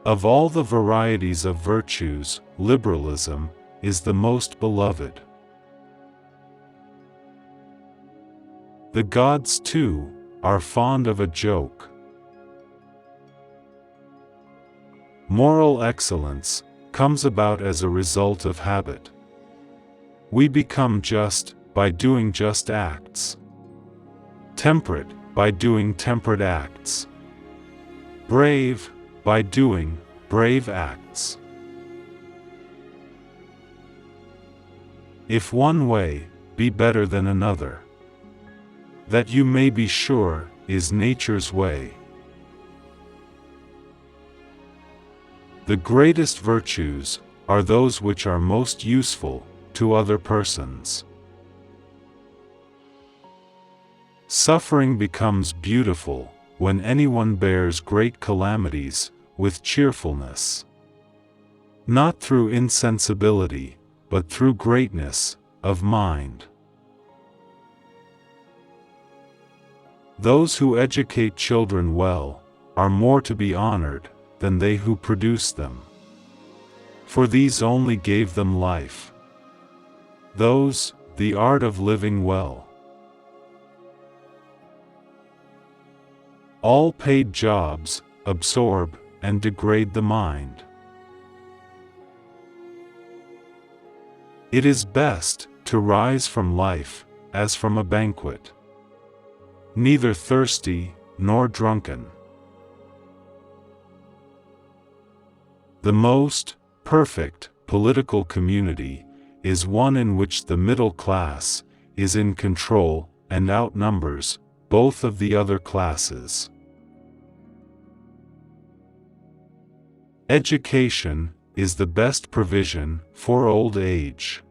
Of all the varieties of virtues, liberalism is the most beloved. The gods, too, are fond of a joke. Moral excellence comes about as a result of habit. We become just by doing just acts, temperate by doing temperate acts, brave by doing brave acts. If one way be better than another, that you may be sure is nature's way. The greatest virtues are those which are most useful to other persons. Suffering becomes beautiful when anyone bears great calamities with cheerfulness, not through insensibility, but through greatness of mind. Those who educate children well are more to be honored than they who produce them, for these only gave them life. Those, the art of living well. All paid jobs absorb and degrade the mind. It is best to rise from life as from a banquet, neither thirsty nor drunken. The most perfect political community is one in which the middle class is in control and outnumbers both of the other classes. Education is the best provision for old age.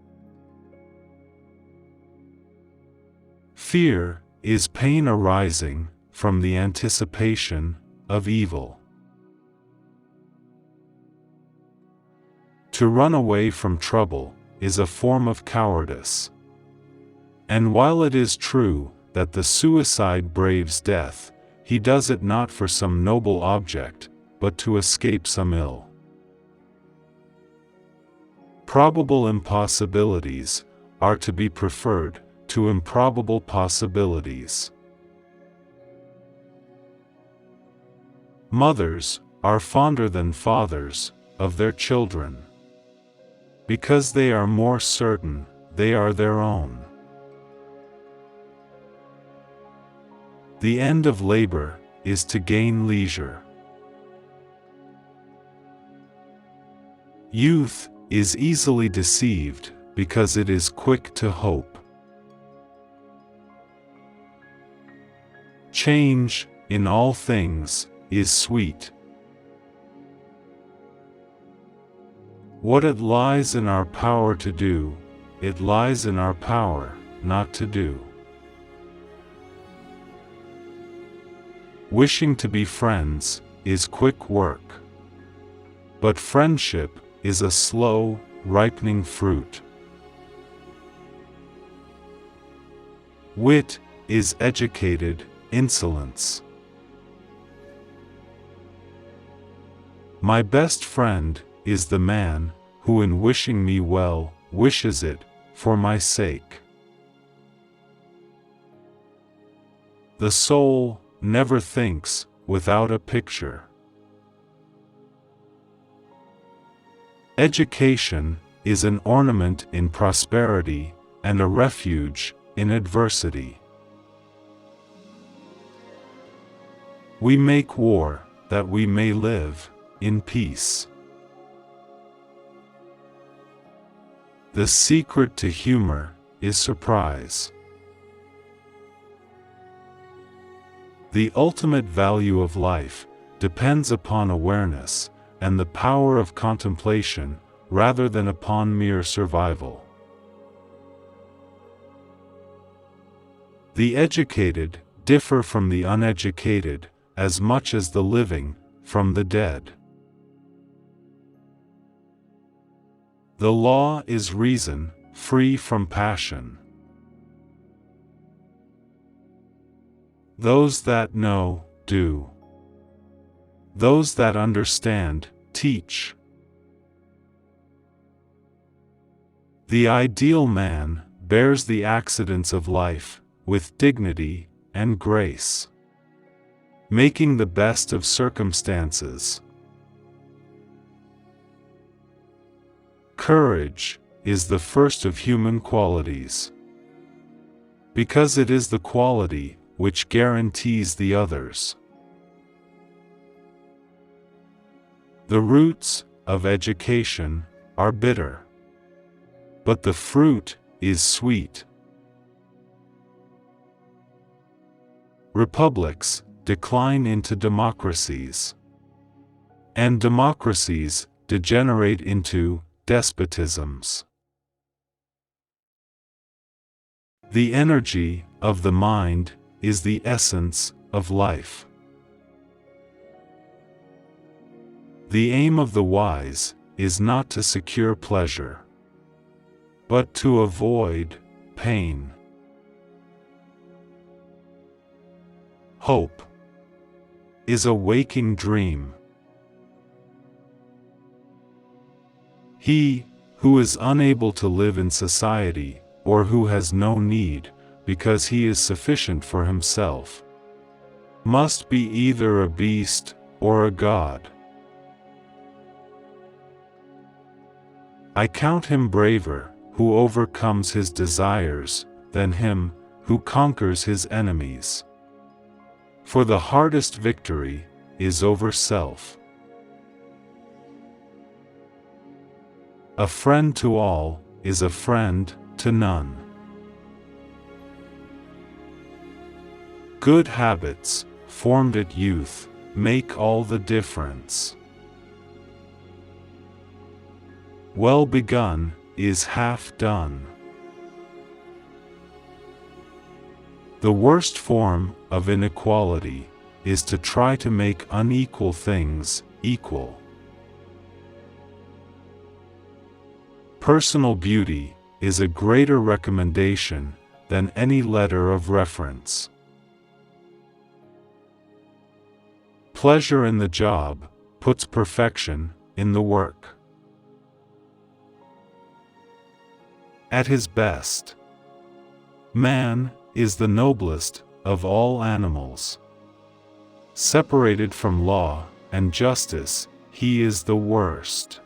Fear is pain arising from the anticipation of evil. To run away from trouble is a form of cowardice. And while it is true that the suicide braves death, he does it not for some noble object, but to escape some ill. Probable impossibilities are to be preferred to improbable possibilities. Mothers are fonder than fathers of their children, because they are more certain they are their own. The end of labor is to gain leisure. Youth is easily deceived because it is quick to hope. Change, in all things, is sweet. What it lies in our power to do, it lies in our power not to do. Wishing to be friends is quick work, but friendship is a slow, ripening fruit. Wit is educated insolence. My best friend is the man who in wishing me well wishes it for my sake. The soul never thinks without a picture. Education is an ornament in prosperity and a refuge in adversity. We make war that we may live in peace. The secret to humor is surprise. The ultimate value of life depends upon awareness and the power of contemplation rather than upon mere survival. The educated differ from the uneducated as much as the living from the dead. The law is reason free from passion. Those that know, do. Those that understand, teach. The ideal man bears the accidents of life with dignity and grace, making the best of circumstances. Courage is the first of human qualities, because it is the quality which guarantees the others. The roots of education are bitter, but the fruit is sweet. Republics decline into democracies, and democracies degenerate into despotisms. The energy of the mind is the essence of life. The aim of the wise is not to secure pleasure, but to avoid pain. Hope is a waking dream. He who is unable to live in society, or who has no need, because he is sufficient for himself, must be either a beast or a god. I count him braver who overcomes his desires than him who conquers his enemies. For the hardest victory is over self. A friend to all is a friend to none. Good habits, formed at youth, make all the difference. Well begun is half done. The worst form of inequality is to try to make unequal things equal. Personal beauty is a greater recommendation than any letter of reference. Pleasure in the job puts perfection in the work. At his best, man is the noblest of all animals. Separated from law and justice, he is the worst.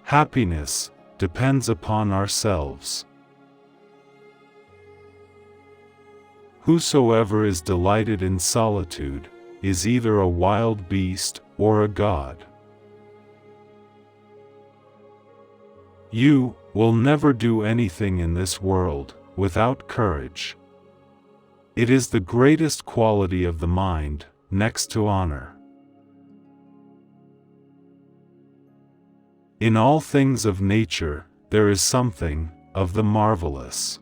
Happiness depends upon ourselves. Whosoever is delighted in solitude is either a wild beast or a god. You will never do anything in this world without courage. It is the greatest quality of the mind, next to honor. In all things of nature, there is something of the marvelous.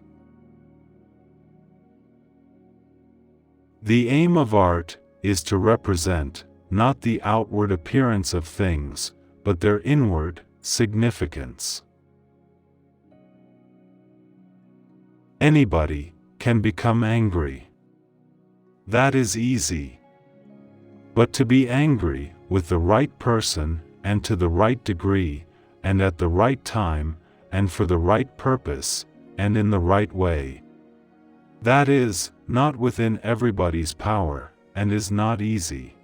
The aim of art is to represent not the outward appearance of things, but their inward significance. Anybody can become angry. That is easy. But to be angry with the right person, and to the right degree, and at the right time, and for the right purpose, and in the right way, that is not within everybody's power, and is not easy.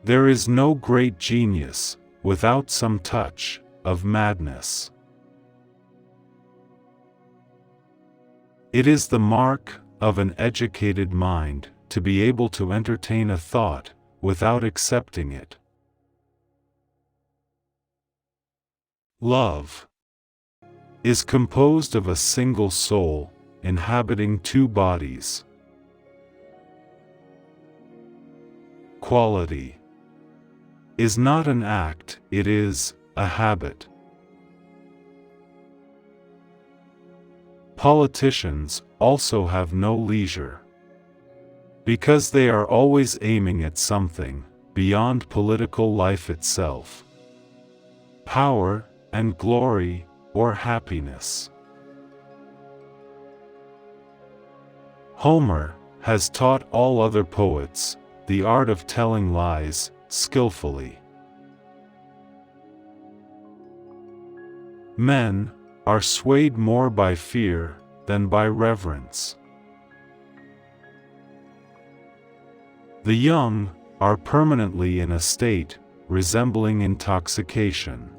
There is no great genius without some touch of madness. It is the mark of an educated mind to be able to entertain a thought without accepting it. Love is composed of a single soul inhabiting two bodies. Quality is not an act, it is a habit. Politicians also have no leisure, because they are always aiming at something beyond political life itself. Power and glory or happiness. Homer has taught all other poets the art of telling lies skillfully. Men are swayed more by fear than by reverence. The young are permanently in a state resembling intoxication.